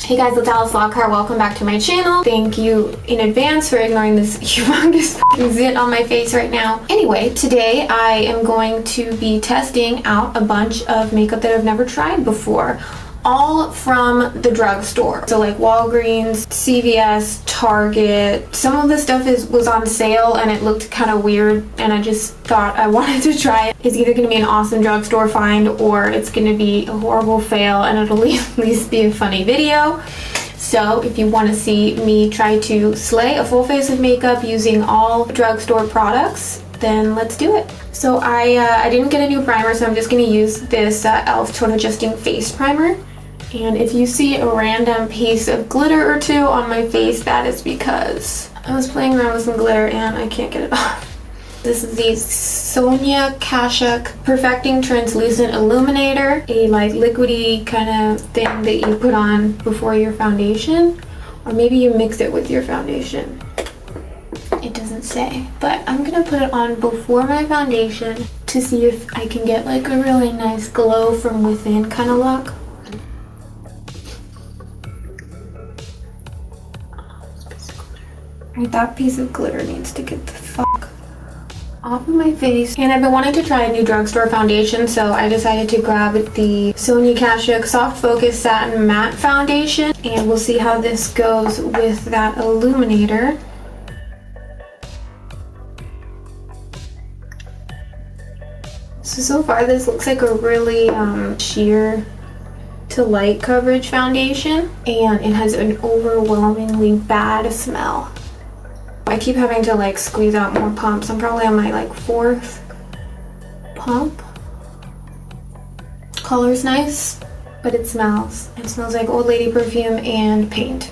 Hey guys, it's AlicexLockhart. Welcome back to my channel. Thank you in advance for ignoring this humongous zit on my face right now. Anyway, today I am going to be testing out a bunch of makeup that I've never tried before. All from the drugstore. So like Wallgreens, CVS, Target. Some of the stuff was on sale and it looked kind of weird and I just thought I wanted to try it. It's either going to be an awesome drugstore find or it's going to be a horrible fail and it'll at least be a funny video. So if you want to see me try to slay a full face of makeup using all drugstore products, then let's do it. So I didn't get a new primer, so I'm just going to use this e.l.f. Tone Adjusting Face Primer. And if you see a random piece of glitter or two on my face, that is because I was playing around with some glitter and I can't get it off. This is the Sooooo Kashuk Perfecting Translucent Illuminator, a like liquidy kind of thing that you put on before your foundation, or maybe you mix it with your foundation. It doesn't say, but I'm gonna put it on before my foundation to see if I can get like a really nice glow from within kind of look. That piece of glitter needs to get the fuck off of my face. And I've been wanting to try a new drugstore foundation, so I decided to grab the Sooooo Kashuk Soft Focus Satin Matte Foundation. And we'll see how this goes with that illuminator. So far this looks like a really sheer to light coverage foundation. And it has an overwhelmingly bad smell. I keep having to like squeeze out more pumps. I'm probably on my like 4th pump. Color's nice, but it smells. It smells like old lady perfume and paint.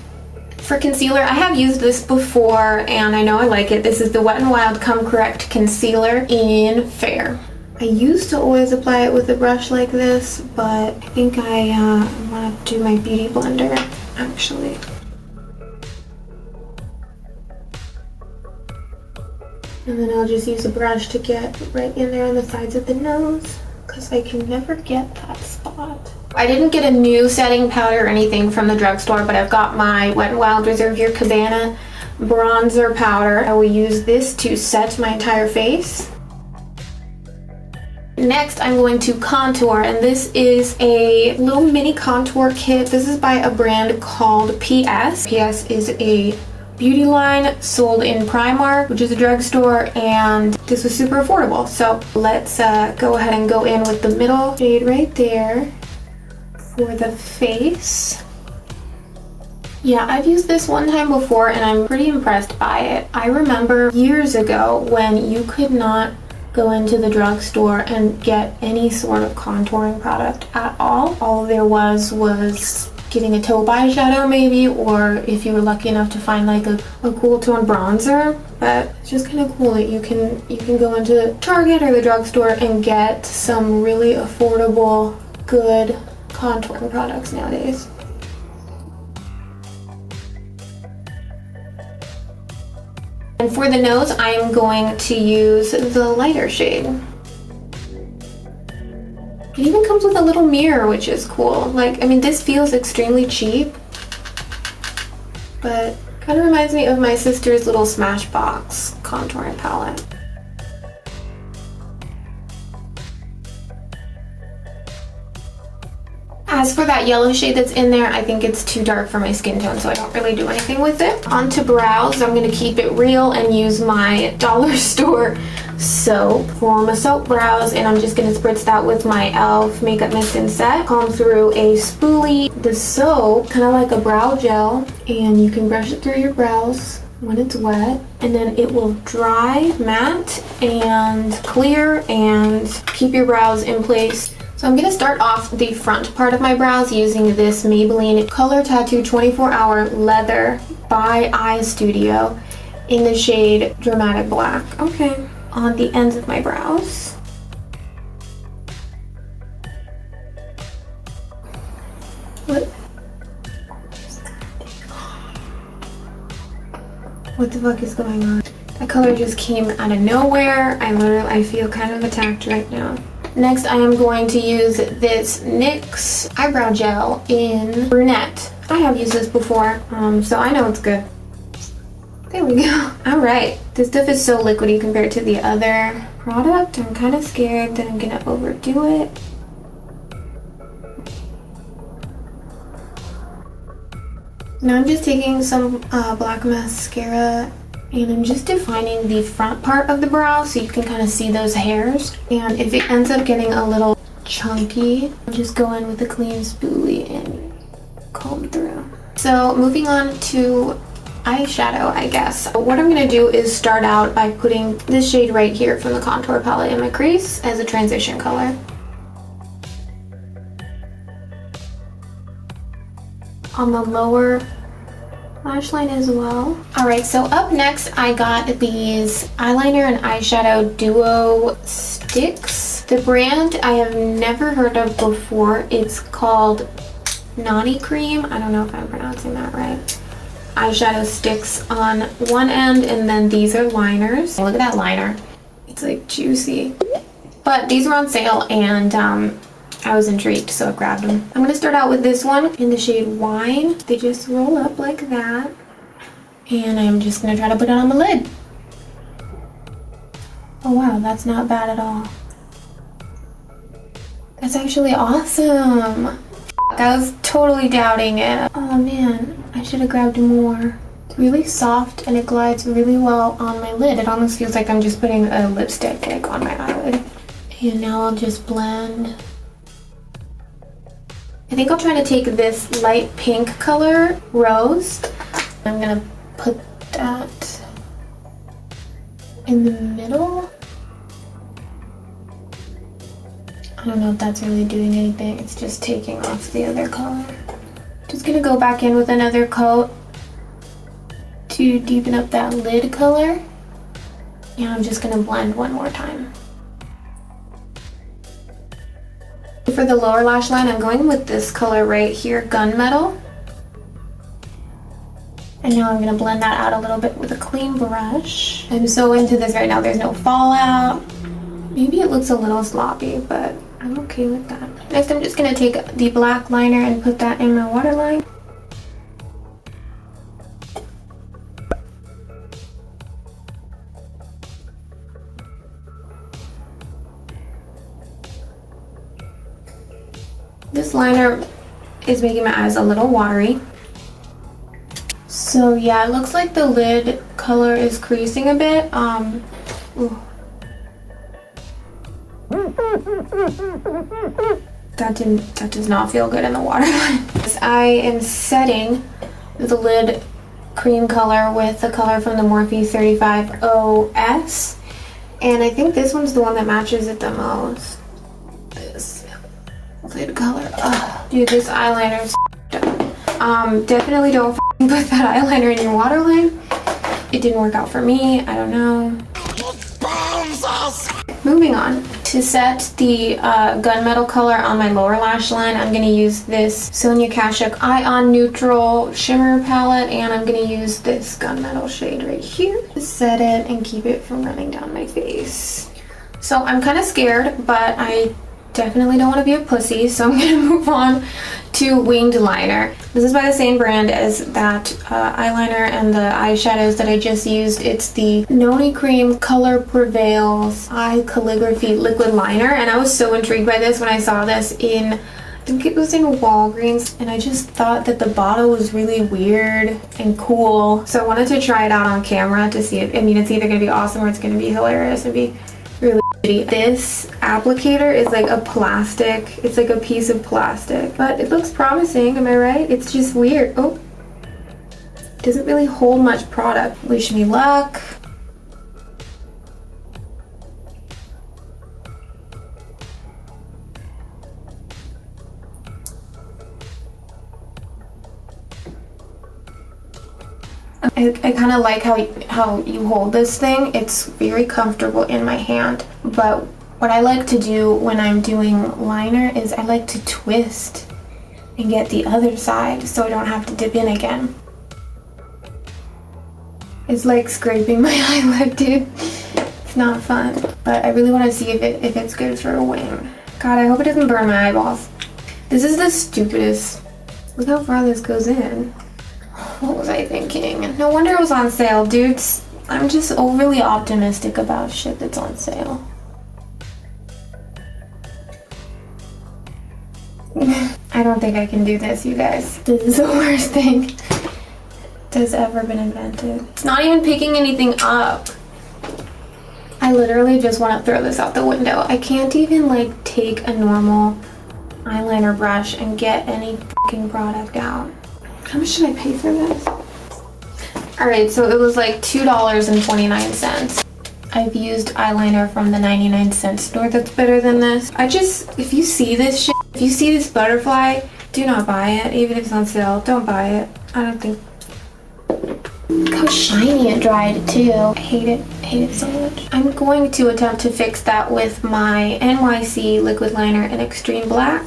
For concealer, I have used this before and I know I like it. This is the Wet n Wild Come Correct Concealer in Fair. I used to always apply it with a brush like this, but I think I want to do my beauty blender actually. And then I'll just use a brush to get right in there on the sides of the nose because I can never get that spot. I didn't get a new setting powder or anything from the drugstore, but I've got my Wet n Wild Reserve Your Cabana bronzer powder. I will use this to set my entire face. Next, I'm going to contour, and this is a little mini contour kit. This is by a brand called PS. PS is a beauty line sold in Primark, which is a drugstore, and this was super affordable. So let's go ahead and go in with the middle shade right there for the face. Yeah, I've used this one time before and I'm pretty impressed by it. I remember years ago when you could not go into the drugstore and get any sort of contouring product at all. All there was getting a taupe eyeshadow maybe, or if you were lucky enough to find like a cool tone bronzer. But it's just kind of cool that you can go into Target or the drugstore and get some really affordable, good contouring products nowadays. And for the nose, I'm going to use the lighter shade. It even comes with a little mirror, which is cool. Like, I mean, this feels extremely cheap, but kind of reminds me of my sister's little Smashbox contouring palette. As for that yellow shade that's in there, I think it's too dark for my skin tone, so I don't really do anything with it. On to brows, I'm going to keep it real and use my dollar store soap for my soap brows, and I'm just going to spritz that with my e.l.f. Makeup Mist and Set. Comb through a spoolie. The soap, kind of like a brow gel, and you can brush it through your brows when it's wet, and then it will dry, matte, and clear, and keep your brows in place. So I'm going to start off the front part of my brows using this Maybelline Color Tattoo 24-Hour Leather by Eye Studio in the shade Dramatic Black. Okay, on the ends of my brows. What the fuck is going on? That color just came out of nowhere. I feel kind of attacked right now. Next, I am going to use this NYX eyebrow gel in Brunette. I have used this before, so I know it's good. There we go. All right, this stuff is so liquidy compared to the other product. I'm kind of scared that I'm gonna overdo it. Now I'm just taking some black mascara and I'm just defining the front part of the brow so you can kind of see those hairs. And if it ends up getting a little chunky, I'll just go in with a clean spoolie and comb through. So moving on to eyeshadow, I guess. What I'm gonna do is start out by putting this shade right here from the contour palette in my crease as a transition color. On the lower lash line as well. Alright, so up next I got these eyeliner and eyeshadow duo sticks. The brand I have never heard of before. It's called Nani Cream. I don't know if I'm pronouncing that right. Eyeshadow sticks on one end, and then these are liners. Look at that liner. It's like juicy. But these were on sale and I was intrigued, so I grabbed them. I'm gonna start out with this one in the shade Wine. They just roll up like that. And I'm just gonna try to put it on the lid. Oh wow, that's not bad at all. That's actually awesome. I was totally doubting it. Oh man, I should have grabbed more. It's really soft and it glides really well on my lid. It almost feels like I'm just putting a lipstick like on my eyelid. And now I'll just blend. I think I'll try to take this light pink color, Rose. I'm gonna put that in the middle. I don't know if that's really doing anything. It's just taking off the other color. Just gonna go back in with another coat to deepen up that lid color. And I'm just gonna blend one more time. For the lower lash line, I'm going with this color right here, Gunmetal. And now I'm gonna blend that out a little bit with a clean brush. I'm so into this right now. There's no fallout. Maybe it looks a little sloppy, but I'm okay with that. Next, I'm just gonna take the black liner and put that in my waterline. This liner is making my eyes a little watery. So yeah, it looks like the lid color is creasing a bit. Ooh. That does not feel good in the waterline. I am setting the lid cream color with the color from the Morphe 35 OS. And I think this one's the one that matches it the most. This lid color. Ugh. Dude, this eyeliner is definitely don't put that eyeliner in your waterline. It didn't work out for me. I don't know. Moving on. To set the gunmetal color on my lower lash line, I'm going to use this Sonia Kashuk Eye-On Neutral Shimmer Palette, and I'm going to use this gunmetal shade right here to set it and keep it from running down my face. So I'm kind of scared, but I definitely don't want to be a pussy, so I'm going to move on to Winged Liner. This is by the same brand as that eyeliner and the eyeshadows that I just used. It's the Noni Cream Color Prevails Eye Calligraphy Liquid Liner, and I was so intrigued by this when I saw this in, I think it was in Wallgreens, and I just thought that the bottle was really weird and cool. So I wanted to try it out on camera to see it. I mean, it's either going to be awesome or it's going to be hilarious and be really shitty. This applicator is like a plastic, it's like a piece of plastic, but it looks promising, am I right? It's just weird. Oh, it doesn't really hold much product. Wish me luck. I kind of like how you hold this thing. It's very comfortable in my hand. But what I like to do when I'm doing liner is I like to twist and get the other side so I don't have to dip in again. It's like scraping my eyelid, dude. It's not fun. But I really want to see if it's good for a wing. God, I hope it doesn't burn my eyeballs. This is the stupidest Look how far this goes in. What was I thinking? No wonder it was on sale, dudes. I'm just overly optimistic about shit that's on sale. I don't think I can do this, you guys. This is the worst thing that's ever been invented. It's not even picking anything up. I literally just want to throw this out the window. I can't even like take a normal eyeliner brush and get any fucking product out. How much should I pay for this? Alright, so it was like $2.29. I've used eyeliner from the 99-cent store that's better than this. If you see this shit, if you see this butterfly, do not buy it. Even if it's on sale, don't buy it. I don't think. Look how shiny it dried too. I hate it so much. I'm going to attempt to fix that with my NYC liquid liner in extreme black.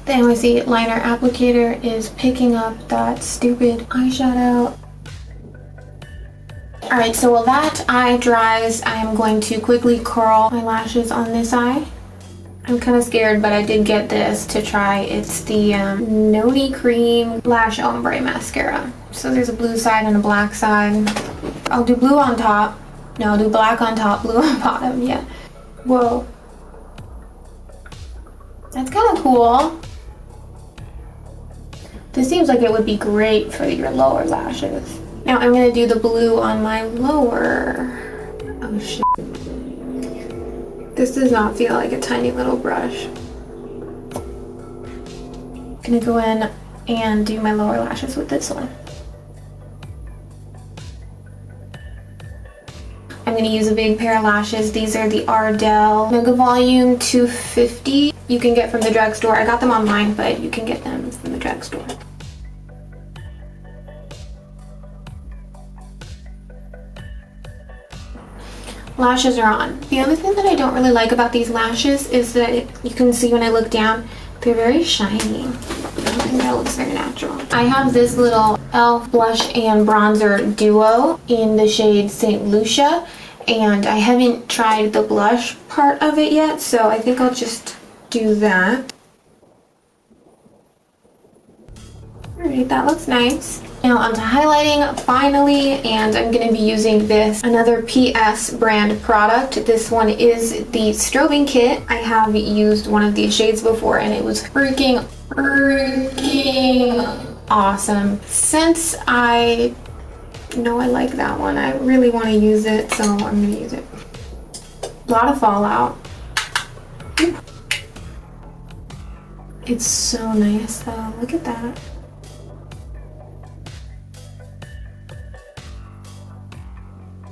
The NYC liner applicator is picking up that stupid eyeshadow. Alright, so while that eye dries, I am going to quickly curl my lashes on this eye. I'm kind of scared, but I did get this to try. It's the Noni Cream Lash Ombre Mascara. So there's a blue side and a black side. I'll do blue on top. No, I'll do black on top, blue on bottom, yeah. Whoa. That's kind of cool. This seems like it would be great for your lower lashes. Now I'm going to do the blue on my lower. Oh shit. This does not feel like a tiny little brush. I'm going to go in and do my lower lashes with this one. I'm going to use a big pair of lashes. These are the Ardell Mega Volume 250. You can get from the drugstore. I got them online, but you can get them from the drugstore. Lashes are on. The other thing that I don't really like about these lashes is that you can see when I look down, they're very shiny. I don't think that looks very natural. I have this little e.l.f. blush and bronzer duo in the shade St. Lucia, and I haven't tried the blush part of it yet, so I think I'll just do that. Alright, that looks nice. Now onto highlighting finally, and I'm going to be using this, another PS brand product. This one is the strobing kit. I have used one of these shades before and it was freaking awesome. Since I know I like that one, I really want to use it, so I'm going to use it. A lot of fallout. It's so nice though, look at that.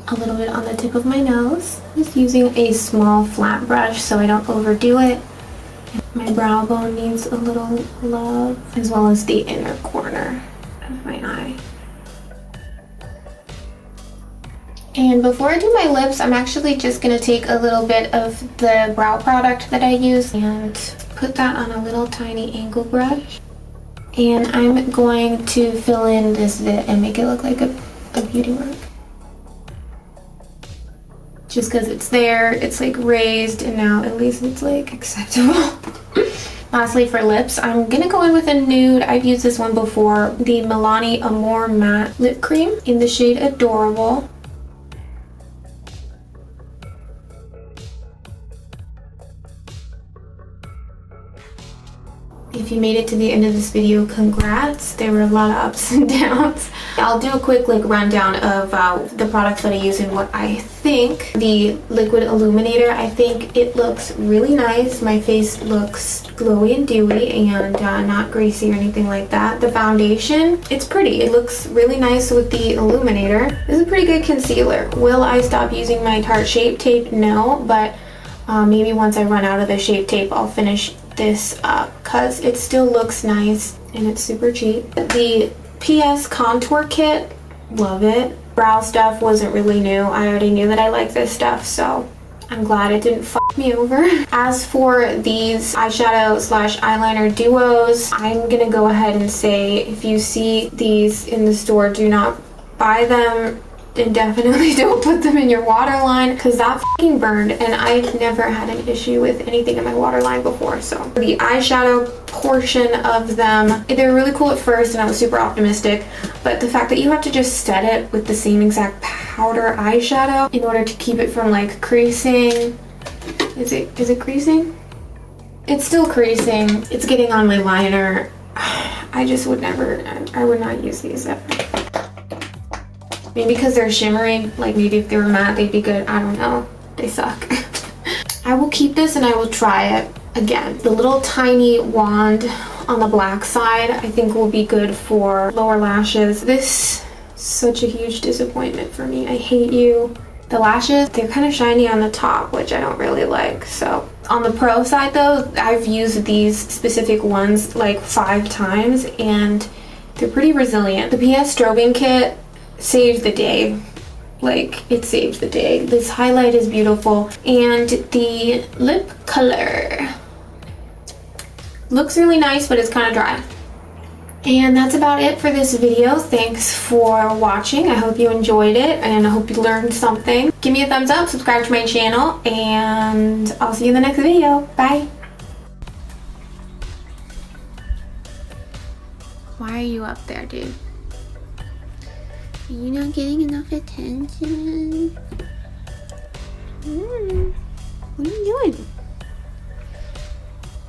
A little bit on the tip of my nose. Just using a small flat brush so I don't overdo it. My brow bone needs a little love, as well as the inner corner of my eye. And before I do my lips, I'm actually just going to take a little bit of the brow product that I use and put that on a little tiny angle brush. And I'm going to fill in this bit and make it look like a beauty mark. Just because it's there, it's like raised, and now at least it's like acceptable. Lastly, for lips, I'm gonna go in with a nude. I've used this one before, the Milani Amore Matte Lip Cream in the shade Adorable. If you made it to the end of this video, congrats. There were a lot of ups and downs. I'll do a quick rundown of the products that I use and what I think. The liquid illuminator, I think it looks really nice. My face looks glowy and dewy and not greasy or anything like that. The foundation, it's pretty. It looks really nice with the illuminator. This is a pretty good concealer. Will I stop using my Tarte Shape Tape? No, but maybe once I run out of the Shape Tape, I'll finish this up because it still looks nice and it's super cheap. The PS contour kit, love it. Brow stuff wasn't really new. I already knew that I liked this stuff, so I'm glad it didn't fuck me over. As for these eyeshadow slash eyeliner duos, I'm gonna go ahead and say if you see these in the store, do not buy them. And definitely don't put them in your waterline because that fucking burned, and I've never had an issue with anything in my waterline before. So the eyeshadow portion of them, they're really cool at first and I was super optimistic, but the fact that you have to just set it with the same exact powder eyeshadow in order to keep it from like creasing. Is it creasing? It's still creasing. It's getting on my liner. I just would never, I would not use these ever. Maybe because they're shimmering, like maybe if they were matte they'd be good. I don't know. They suck. I will keep this and I will try it again. The little tiny wand on the black side I think will be good for lower lashes. This is such a huge disappointment for me. I hate you. The lashes, they're kind of shiny on the top, which I don't really like. So on the pro side though, I've used these specific ones like 5 times and they're pretty resilient. The PS strobing kit saved the day. Like, it saved the day. This highlight is beautiful, and the lip color looks really nice, but it's kind of dry. And that's about it for this video. Thanks for watching. I hope you enjoyed it and I hope you learned something. Give me a thumbs up, subscribe to my channel, and I'll see you in the next video. Bye. Why are you up there, dude? Are you not getting enough attention? What are you doing?